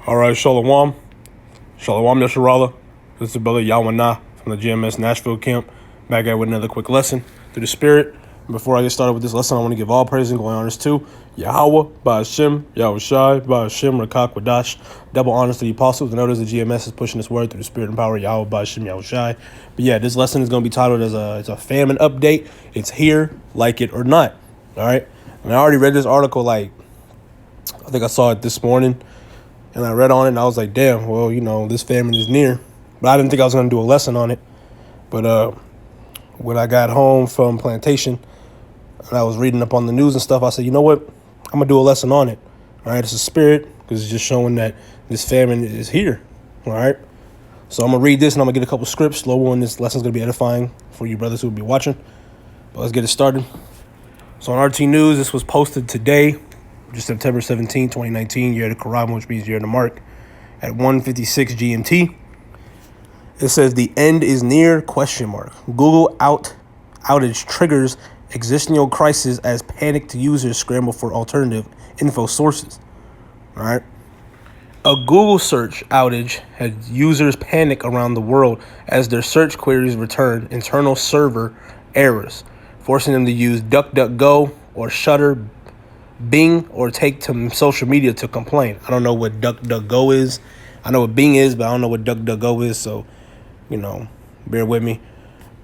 All right, Shalom. Shalom Yasharala. This is Brother Yawana from the GMS Nashville camp. Back at with another quick lesson through the Spirit. Before I get started with this lesson, I want to give all praise and glory honors to Yahweh, Ba'ashem, Yahushai, Ba'ashem, Rakak, Wadash. Double honors to the apostles. And notice the GMS is pushing this word through the Spirit and power of Yahweh, Ba'ashem, Yahushai. But yeah, this lesson is going to be titled as it's a famine update. It's here, like it or not. All right. And I already read this article, I think I saw it this morning. And I read on it, and I was like, damn, well, this famine is near. But I didn't think I was going to do a lesson on it. But when I got home from plantation, and I was reading up on the news and stuff, I said, you know what? I'm going to do a lesson on it. All right, it's a spirit, because it's just showing that this famine is here. All right? So I'm going to read this, and I'm going to get a couple scripts. Slow one, this lesson's going to be edifying for you brothers who will be watching. But let's get it started. So on RT News, this was posted today, just September 17, 2019, year of the Quran, which means year of the mark, at 1:56 GMT. It says, the end is near, ? Google outage triggers existential crisis as panicked users scramble for alternative info sources. All right. A Google search outage had users panic around the world as their search queries return internal server errors, forcing them to use DuckDuckGo or Shutter, Bing, or take to social media to complain. I don't know what DuckDuckGo is. I know what Bing is, but I don't know what DuckDuckGo is, so, bear with me.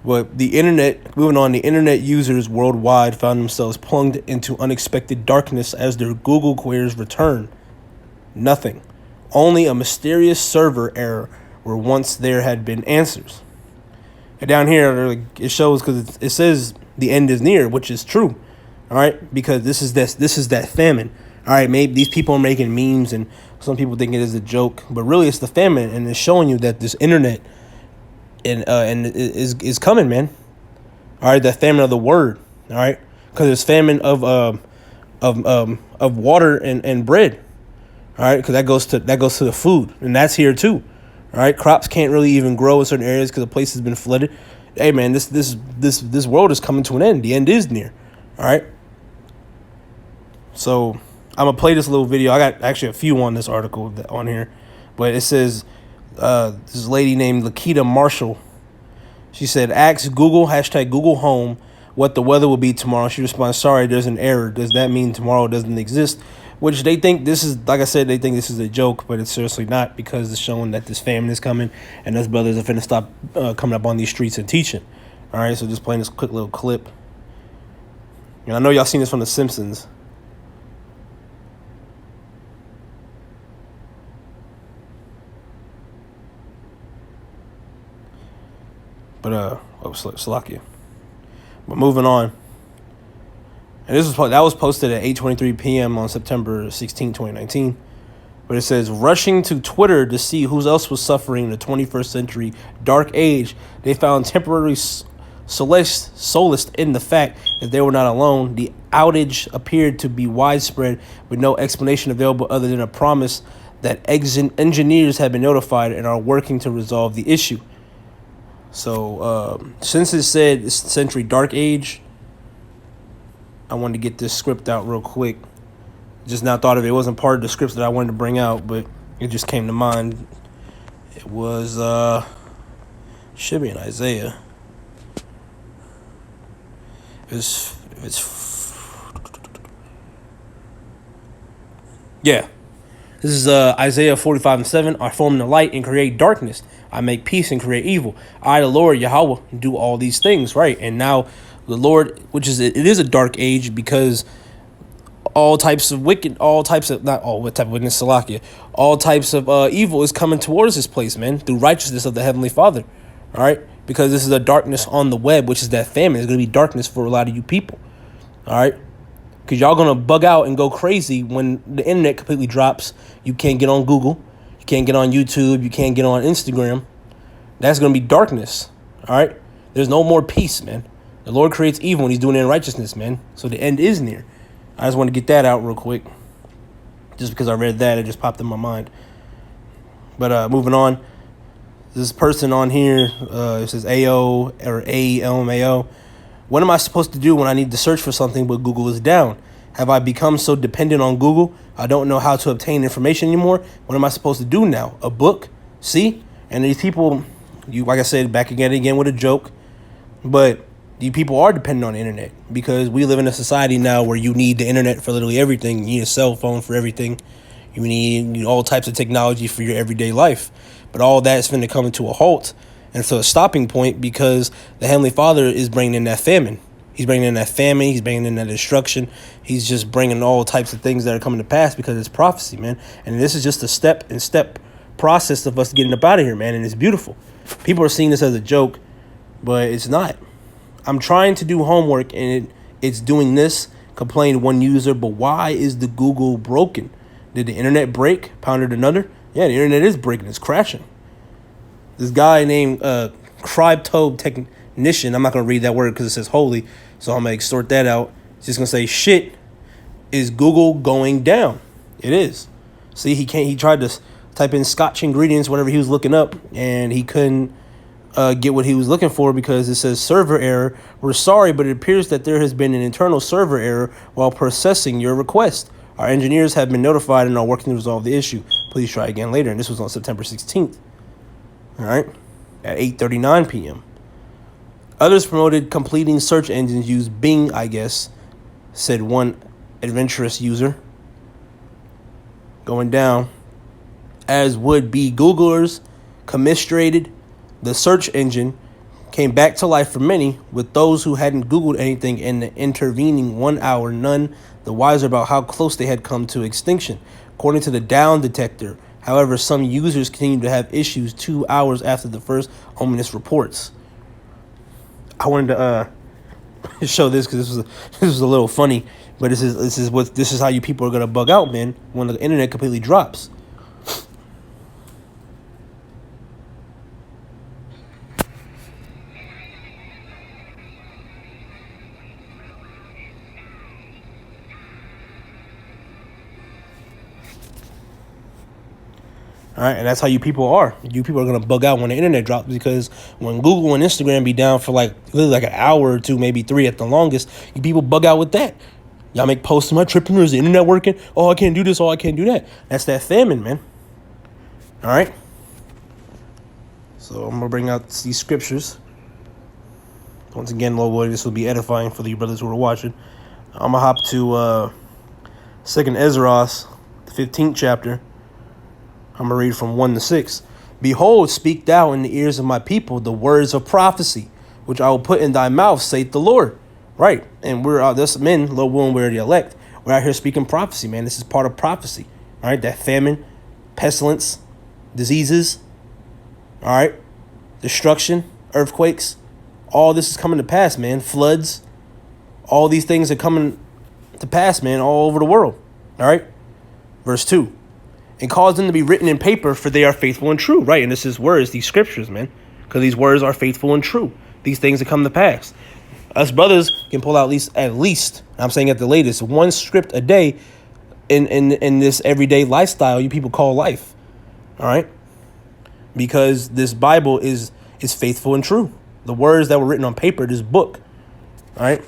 But the internet users worldwide found themselves plunged into unexpected darkness as their Google queries returned. Nothing. Only a mysterious server error where once there had been answers. And down here, it shows, because it says the end is near, which is true. All right, because this is that famine. All right, maybe these people are making memes, and some people think it is a joke, but really it's the famine, and it's showing you that this internet and is coming, man. All right, the famine of the word. All right, because there's famine of water and bread. All right, because that goes to the food, and that's here too. All right, crops can't really even grow in certain areas because the place has been flooded. Hey, man, this world is coming to an end. The end is near. All right. So I'm going to play this little video. I got actually a few on this article on here. But it says this lady named Lakita Marshall. She said, ask Google, #Google Home, what the weather will be tomorrow. She responds, sorry, there's an error. Does that mean tomorrow doesn't exist? Which they think this is, like I said, they think this is a joke, but it's seriously not, because it's showing that this famine is coming and us brothers are finna stop coming up on these streets and teaching. All right, so just playing this quick little clip. And I know y'all seen this from The Simpsons. But Slovakia. But moving on. And that was posted at 8:23 p.m. on September 16, 2019. But it says, rushing to Twitter to see who else was suffering in the 21st century dark age, they found temporary solace in the fact that they were not alone. The outage appeared to be widespread with no explanation available other than a promise that engineers have been notified and are working to resolve the issue. So since it said it's century dark age, I wanted to get this script out real quick. Just now thought of it. It wasn't part of the scripts that I wanted to bring out, but it just came to mind. It was should be in Isaiah. Yeah. This is Isaiah 45:7. I form the light and create darkness. I make peace and create evil. I, the Lord, Yahweh, do all these things, right? And now the Lord, it is a dark age, because all types of wickedness, all types of evil is coming towards this place, man, through righteousness of the Heavenly Father, all right? Because this is a darkness on the web, which is that famine. It's going to be darkness for a lot of you people, all right? Because y'all going to bug out and go crazy when the internet completely drops. You can't get on Google. You can't get on YouTube. You can't get on Instagram. That's going to be darkness, all right? There's no more peace, man. The Lord creates evil, and he's doing it in righteousness, man. So the end is near. I just want to get that out real quick. Just because I read that, it just popped in my mind. But moving on. This person on here, it says AO or ALMAO. What am I supposed to do when I need to search for something but Google is down? Have I become so dependent on Google? I don't know how to obtain information anymore. What am I supposed to do now? A book? See? And these people, you like I said, back again with a joke, but you people are dependent on the internet because we live in a society now where you need the internet for literally everything. You need a cell phone for everything. You need all types of technology for your everyday life. But all that is going to come to a halt and to a stopping point because the Heavenly Father is bringing in that famine. He's bringing in that famine. He's bringing in that destruction. He's just bringing all types of things that are coming to pass because it's prophecy, man. And this is just a step process of us getting up out of here, man. And it's beautiful. People are seeing this as a joke, but it's not. I'm trying to do homework and it's doing this. Complained one user, but why is the Google broken? Did the internet break? Pounded another? Yeah, the internet is breaking. It's crashing. This guy named Crypto Technician, I'm not going to read that word because it says holy, so I'm going to extort that out. It's just going to say, shit, is Google going down? It is. See, he tried to type in Scotch ingredients, whatever he was looking up, and he couldn't get what he was looking for because it says server error. We're sorry, but it appears that there has been an internal server error while processing your request. Our engineers have been notified and are working to resolve the issue. Please try again later. And this was on September 16th. All right, at 8:39 p.m. Others promoted completing search engines use Bing, I guess, said one adventurous user. Going down. As would be Googlers commiserated, the search engine came back to life for many, with those who hadn't Googled anything in the intervening 1 hour, none the wiser about how close they had come to extinction. According to the Down Detector, however, some users continue to have issues 2 hours after the first ominous reports. I wanted to show this because this was a little funny, but this is how you people are gonna bug out, man, when the internet completely drops. All right, and that's how you people are. You people are going to bug out when the internet drops because when Google and Instagram be down for literally like an hour or two, maybe three at the longest, you people bug out with that. Y'all make posts, am I tripping or is the internet working? Oh, I can't do this, oh, I can't do that. That's that famine, man. All right? So I'm going to bring out these scriptures. Once again, Lord, this will be edifying for the brothers who are watching. I'm going to hop to 2nd Ezra, the 15th chapter. I'm going to read from 1 to 6. Behold, speak thou in the ears of my people the words of prophecy, which I will put in thy mouth, saith the Lord. Right. And we're out, this men, Lord willing, we're the elect. We're out here speaking prophecy, man. This is part of prophecy. All right. That famine, pestilence, diseases. All right. Destruction, earthquakes. All this is coming to pass, man. Floods. All these things are coming to pass, man, all over the world. All right. Verse 2. And cause them to be written in paper, for they are faithful and true. Right, and this is words, these scriptures, man. Because these words are faithful and true. These things that come to pass. Us brothers can pull out at least, I'm saying at the latest, one script a day in this everyday lifestyle you people call life. All right? Because this Bible is faithful and true. The words that were written on paper, this book. All right?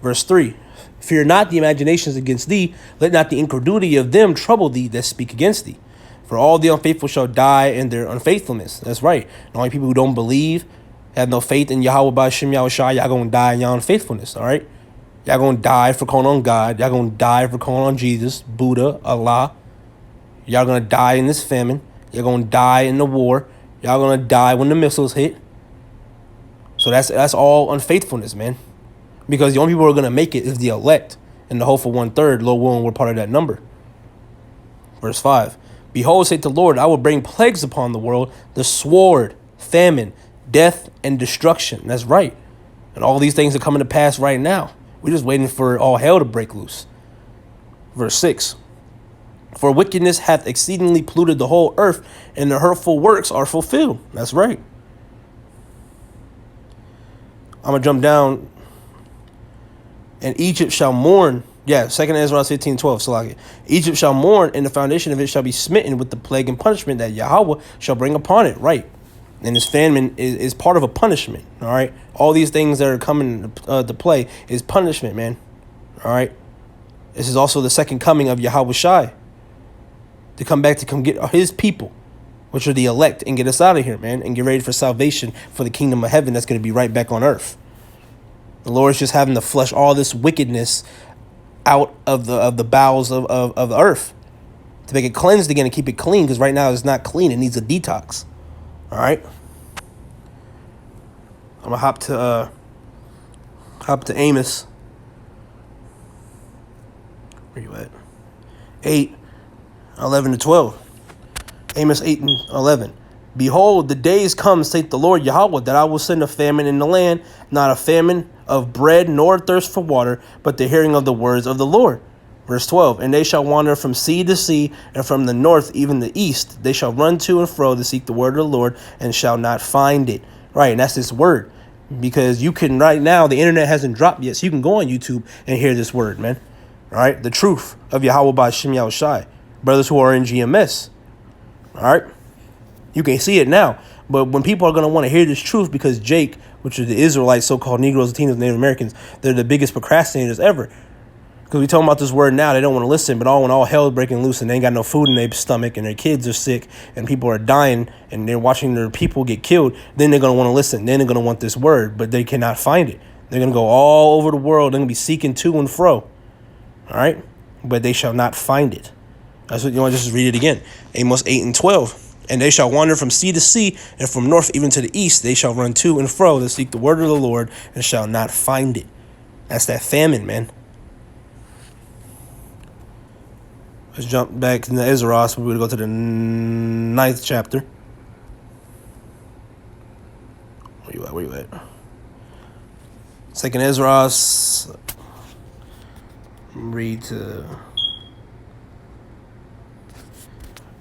Verse 3. Fear not the imaginations against thee. Let not the incredulity of them trouble thee that speak against thee. For all the unfaithful shall die in their unfaithfulness. That's right. And only people who don't believe, have no faith in Yahweh by Shem Yahushua, y'all going to die in your unfaithfulness. All right? Y'all going to die for calling on God. Y'all going to die for calling on Jesus, Buddha, Allah. Y'all going to die in this famine. Y'all going to die in the war. Y'all going to die when the missiles hit. So that's all unfaithfulness, man. Because the only people who are going to make it is the elect. And the hopeful 1/3, Lord willing, we're part of that number. Verse 5. Behold, saith the Lord, I will bring plagues upon the world, the sword, famine, death, and destruction. That's right. And all these things are coming to pass right now. We're just waiting for all hell to break loose. Verse 6. For wickedness hath exceedingly polluted the whole earth, and the hurtful works are fulfilled. That's right. I'm going to jump down. And Egypt shall mourn. Yeah, 2nd Ezra 15:12. So like Egypt shall mourn, and the foundation of it shall be smitten with the plague and punishment that Yahweh shall bring upon it. Right. And this famine is part of a punishment. All right. All these things that are coming to play is punishment, man. All right. This is also the second coming of Yahweh Shai to come back to come get his people, which are the elect, and get us out of here, man, and get ready for salvation for the kingdom of heaven that's going to be right back on earth. The Lord is just having to flush all this wickedness out of the bowels of the earth to make it cleansed again and keep it clean, because right now it's not clean. It needs a detox. All right. I'm going to hop to Amos. Where you at? 8, 11 to 12. Amos 8 and 11. Behold, the days come, saith the Lord Yahweh, that I will send a famine in the land, not a famine of bread nor thirst for water, but the hearing of the words of the Lord. Verse 12. And they shall wander from sea to sea, and from the north even the east. They shall run to and fro to seek the word of the Lord, and shall not find it. Right, and that's this word. Because you can, right now, the internet hasn't dropped yet, so you can go on YouTube and hear this word, man. All right, the truth of Yahweh by Shem Yahweh Shai. Brothers who are in GMS. All right, you can see it now. But when people are going to want to hear this truth, because Jake, which are the Israelites, so-called Negroes, Latinos, Native Americans, they're the biggest procrastinators ever. Because we talking about this word now, they don't want to listen, but when all hell is breaking loose and they ain't got no food in their stomach and their kids are sick and people are dying and they're watching their people get killed, then they're going to want to listen. Then they're going to want this word, but they cannot find it. They're going to go all over the world. They're going to be seeking to and fro. All right? But they shall not find it. That's what you want to just read it again. Amos 8 and 12. And they shall wander from sea to sea, and from north even to the east. They shall run to and fro to seek the word of the Lord, and shall not find it. That's that famine, man. Let's jump back into Ezra. So we're going to go to the 9th chapter. Where you at? Second Ezra. Read to...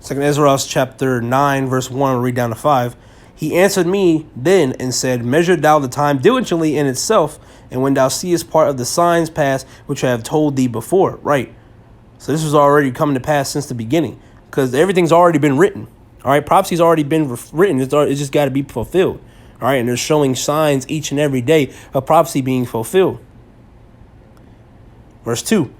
Second Ezra chapter 9, verse 1, I'll read down to 5. He answered me then and said, Measure thou the time diligently in itself, and when thou seest part of the signs pass, which I have told thee before. Right. So this was already coming to pass since the beginning, because everything's already been written. All right. Prophecy's already been written. It's just got to be fulfilled. All right. And they're showing signs each and every day of prophecy being fulfilled. Verse 2.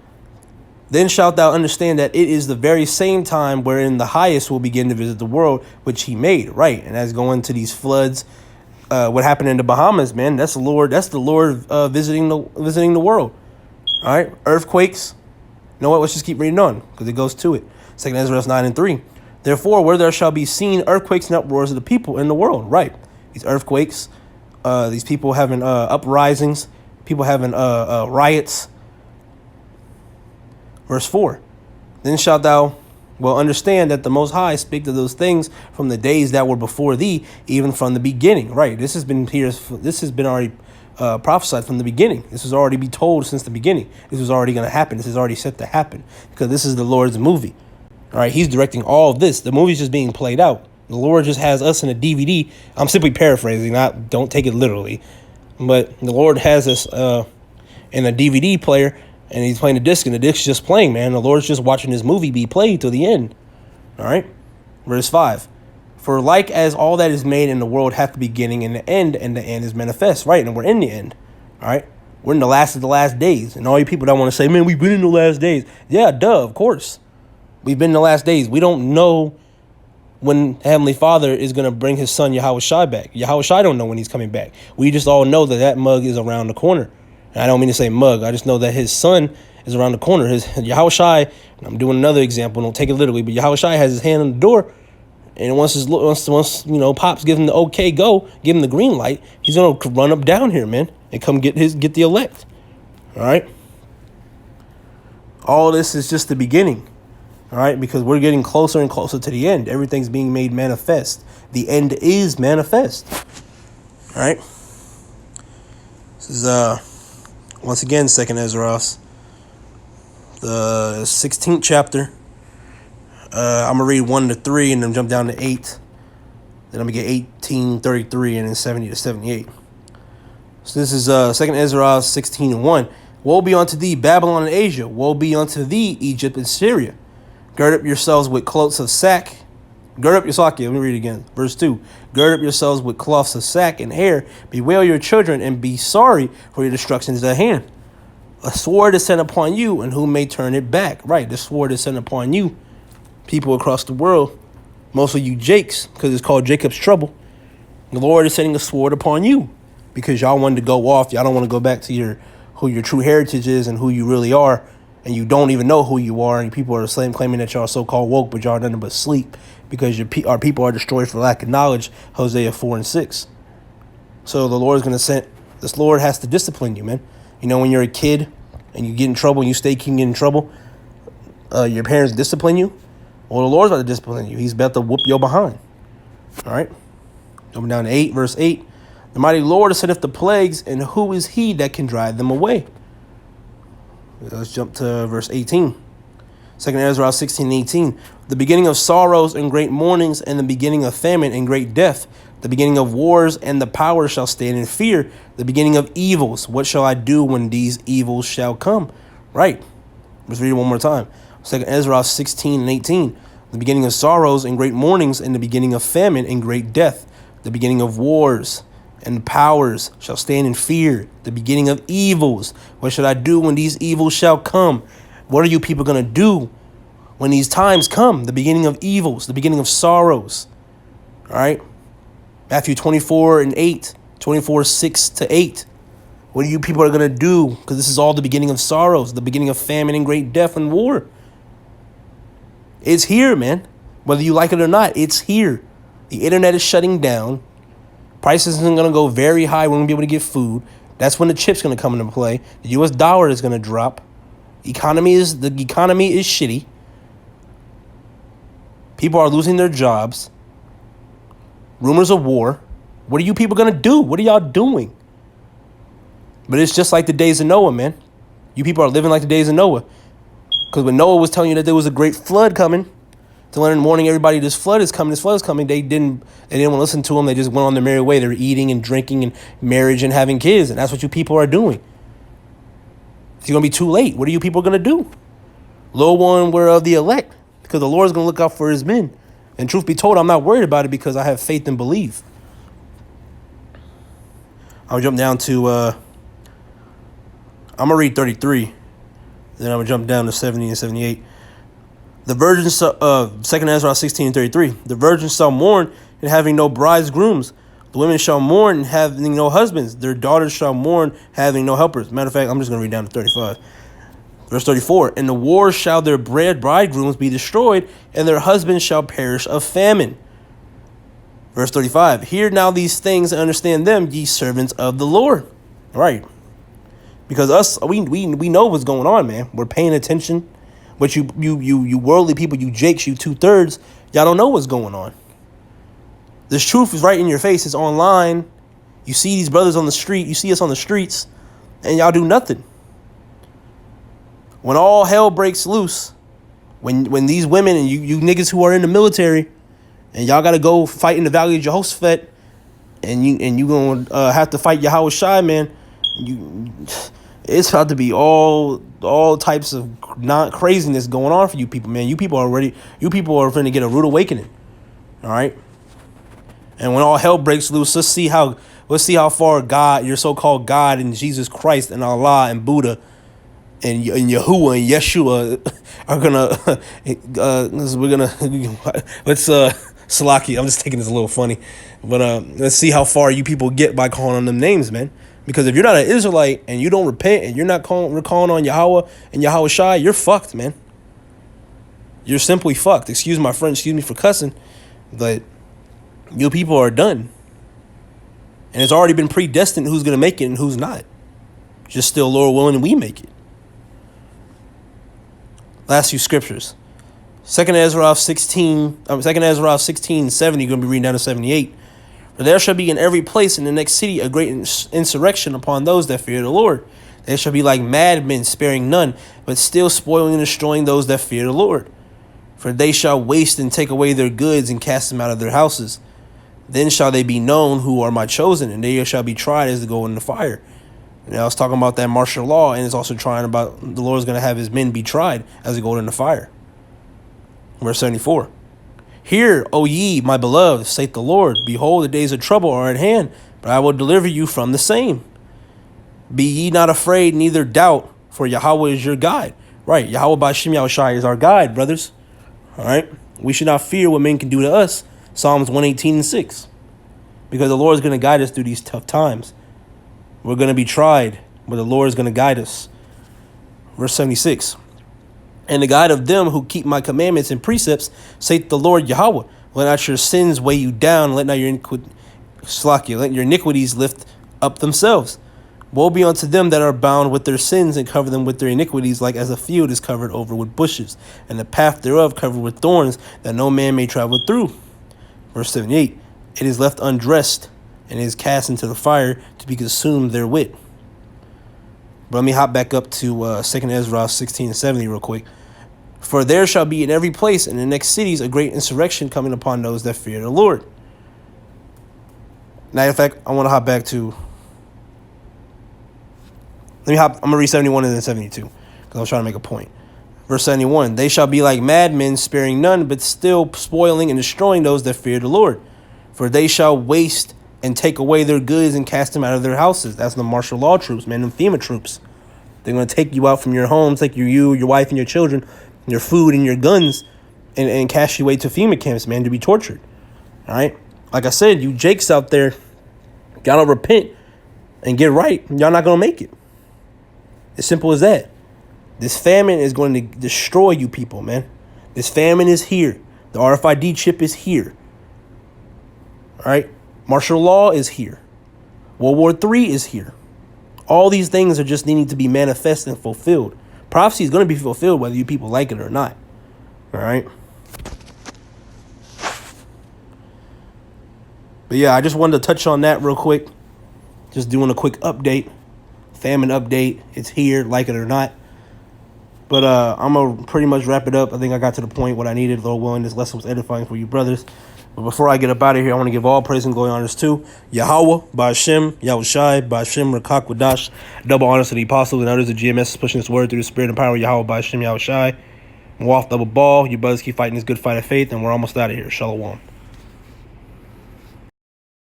Then shalt thou understand that it is the very same time wherein the highest will begin to visit the world which he made. Right. And that's going to these floods. What happened in the Bahamas, man. That's the Lord. That's the Lord visiting the world. All right. Earthquakes. You know what? Let's just keep reading on, because it goes to it. 2 Ezra 9 and 3. Therefore, where there shall be seen earthquakes and uproars of the people in the world. Right. These earthquakes, these people having uprisings, people having riots. Verse 4, then shalt thou understand that the Most High spake of those things from the days that were before thee, even from the beginning. Right. This has been here. This has been already prophesied from the beginning. This was already be told since the beginning. This was already going to happen. This is already set to happen, because this is the Lord's movie. All right. He's directing all of this. The movie's just being played out. The Lord just has us in a DVD. I'm simply paraphrasing. Don't take it literally, but the Lord has us in a DVD player. And he's playing the disc, and the disc's just playing, man. The Lord's just watching his movie be played to the end. All right? Verse 5. For like as all that is made in the world hath the beginning and the end is manifest. Right? And we're in the end. All right? We're in the last of the last days. And all you people that want to say, man, we've been in the last days. Yeah, duh, of course. We've been in the last days. We don't know when Heavenly Father is going to bring his son Yahweh Shai back. Yahweh Shai don't know when he's coming back. We just all know that mug is around the corner. And I don't mean to say mug. I just know that his son is around the corner. His Yahweh Shai, and I'm doing another example. Don't take it literally, but Yahweh Shai has his hand on the door, and once Pops give him the okay go, give him the green light, he's gonna run up down here, man, and come get the elect. All right. All this is just the beginning. All right, because we're getting closer and closer to the end. Everything's being made manifest. The end is manifest. All right. This is once again, 2 Ezra, the 16th chapter. I'm going to read 1 to 3 and then jump down to 8. Then I'm going to get 18:33 and then 70 to 78. So this is 2 Ezra 16 and 1. Woe be unto thee, Babylon and Asia. Woe be unto thee, Egypt and Syria. Gird up yourselves with cloths of sack. Gird up your sock. Let me read it again. Verse 2. Gird up yourselves with cloths of sack and hair. Bewail your children and be sorry, for your destruction is at hand. A sword is sent upon you, and who may turn it back? Right, the sword is sent upon you, people across the world, mostly you Jakes, because it's called Jacob's trouble. The Lord is sending a sword upon you because y'all wanted to go off. Y'all don't want to go back to who your true heritage is and who you really are, and you don't even know who you are. And people are claiming that y'all are so-called woke, but y'all are nothing but sleep because our people are destroyed for lack of knowledge. Hosea 4:6. So the Lord is going to send. This Lord has to discipline you, man. You know, when you're a kid and you get in trouble and you keep getting in trouble, your parents discipline you. Well, the Lord's about to discipline you. He's about to whoop your behind. All right. Coming down to 8, verse 8. The mighty Lord has sent the plagues, and who is he that can drive them away? Let's jump to verse 18. 2 Ezra 16:18. The beginning of sorrows and great mournings, and the beginning of famine and great death. The beginning of wars, and the powers shall stand in fear. The beginning of evils. What shall I do when these evils shall come? Right. Let's read it one more time. 2 Ezra 16:18. The beginning of sorrows and great mournings, and the beginning of famine and great death. The beginning of wars, and powers shall stand in fear. The beginning of evils. What should I do when these evils shall come? What are you people going to do when these times come? The beginning of evils, the beginning of sorrows. All right. Matthew 24:8, 24:6-8. What are you people are going to do? Because this is all the beginning of sorrows, the beginning of famine and great death and war. It's here, man. Whether you like it or not, it's here. The internet is shutting down. Prices are going to go very high. We're going to be able to get food. That's when the chip's going to come into play. The U.S. dollar is going to drop. The economy is shitty. People are losing their jobs. Rumors of war. What are you people going to do? What are y'all doing? But it's just like the days of Noah, man. You people are living like the days of Noah. Because when Noah was telling you that there was a great flood coming, to learn warning everybody this flood is coming, they didn't want to listen to him. They just went on their merry way. They were eating and drinking and marriage and having kids. And that's what you people are doing. It's going to be too late. What are you people going to do? Lo one were of the elect, because the Lord's going to look out for his men. And truth be told, I'm not worried about it because I have faith and believe. I'll jump down to, I'm going to read 33. Then I'm going to jump down to 70 and 78. The virgins, 2 Ezra 16:33. The virgins shall mourn and having no bridegrooms. The women shall mourn and having no husbands. Their daughters shall mourn having no helpers. Matter of fact, I'm just going to read down to 35. Verse 34. In the war shall their bridegrooms be destroyed, and their husbands shall perish of famine. Verse 35. Hear now these things and understand them, ye servants of the Lord. All right. Because we know what's going on, man. We're paying attention. But you worldly people, you Jakes, you 2/3, y'all don't know what's going on. This truth is right in your face. It's online. You see these brothers on the street. You see us on the streets, and y'all do nothing. When all hell breaks loose, when these women and you niggas who are in the military, and y'all got to go fight in the Valley of Jehoshaphat, and you gonna have to fight Yahweh Shai, man. It's about to be all types of craziness going on for you people, man. You people are going to get a rude awakening. All right. And when all hell breaks loose, let's see how far God, your so-called God and Jesus Christ and Allah and Buddha and Yahuwah and Yeshua are gonna let's Salaki. I'm just taking this a little funny, but let's see how far you people get by calling on them names, man. Because if you're not an Israelite and you don't repent and you're not calling on Yahweh and Yahweh Shai, you're fucked, man. You're simply fucked. Excuse my friend, excuse me for cussing, but you people are done. And it's already been predestined who's going to make it and who's not. Just still, Lord willing, and we make it. Last few scriptures. 2 Ezra 16:70, you're going to be reading down to 78. For there shall be in every place in the next city a great insurrection upon those that fear the Lord. They shall be like madmen, sparing none, but still spoiling and destroying those that fear the Lord. For they shall waste and take away their goods and cast them out of their houses. Then shall they be known who are my chosen, and they shall be tried as to go in the fire. And I was talking about that martial law, and it's also trying about the Lord is going to have his men be tried as they go in the fire. Verse 74. Hear, O ye, my beloved, saith the Lord, behold, the days of trouble are at hand, but I will deliver you from the same. Be ye not afraid, neither doubt, for Yahweh is your guide. Right, Yahweh Ba'Shem Yahushai is our guide, brothers. All right, we should not fear what men can do to us. Psalms 118:6. Because the Lord is going to guide us through these tough times. We're going to be tried, but the Lord is going to guide us. Verse 76. And the guide of them who keep my commandments and precepts, saith the Lord Yahweh, let not your sins weigh you down, let not your iniquities lift up themselves. Woe be unto them that are bound with their sins and cover them with their iniquities, like as a field is covered over with bushes, and the path thereof covered with thorns, that no man may travel through. Verse 78. It is left undressed, and is cast into the fire to be consumed therewith. But let me hop back up to 2nd Ezra 16:70 real quick. For there shall be in every place in the next cities a great insurrection coming upon those that fear the Lord. Now, in fact, I want to hop back to... I'm going to read 71 and then 72, because I was trying to make a point. Verse 71, they shall be like madmen, sparing none, but still spoiling and destroying those that fear the Lord. For they shall waste and take away their goods and cast them out of their houses. That's the martial law troops, man, them FEMA troops. They're going to take you out from your homes, take you, your wife, and your children, your food and your guns, and cast you away to FEMA camps, man, to be tortured. All right? Like I said, you Jakes out there, y'all don't repent and get right, y'all not going to make it. As simple as that. This famine is going to destroy you people, man. This famine is here. The RFID chip is here. All right? Martial law is here. World War III is here. All these things are just needing to be manifest and fulfilled. Prophecy is going to be fulfilled whether you people like it or not. All right? But yeah, I just wanted to touch on that real quick. Just doing a quick update. Famine update. It's here, like it or not. But I'm going to pretty much wrap it up. I think I got to the point what I needed. Lord willing, this lesson was edifying for you brothers. But before I get up out of here, I want to give all praise and glory honors to Yahweh, Ba'Shem, Yahushai, Ba'Shem, Rakak, Wadash. Double honors to the apostles and others of GMS pushing this word through the spirit and power of Yahweh, Ba'Shem, Yahushai. Walk double ball. You brothers keep fighting this good fight of faith, and we're almost out of here. Shalom.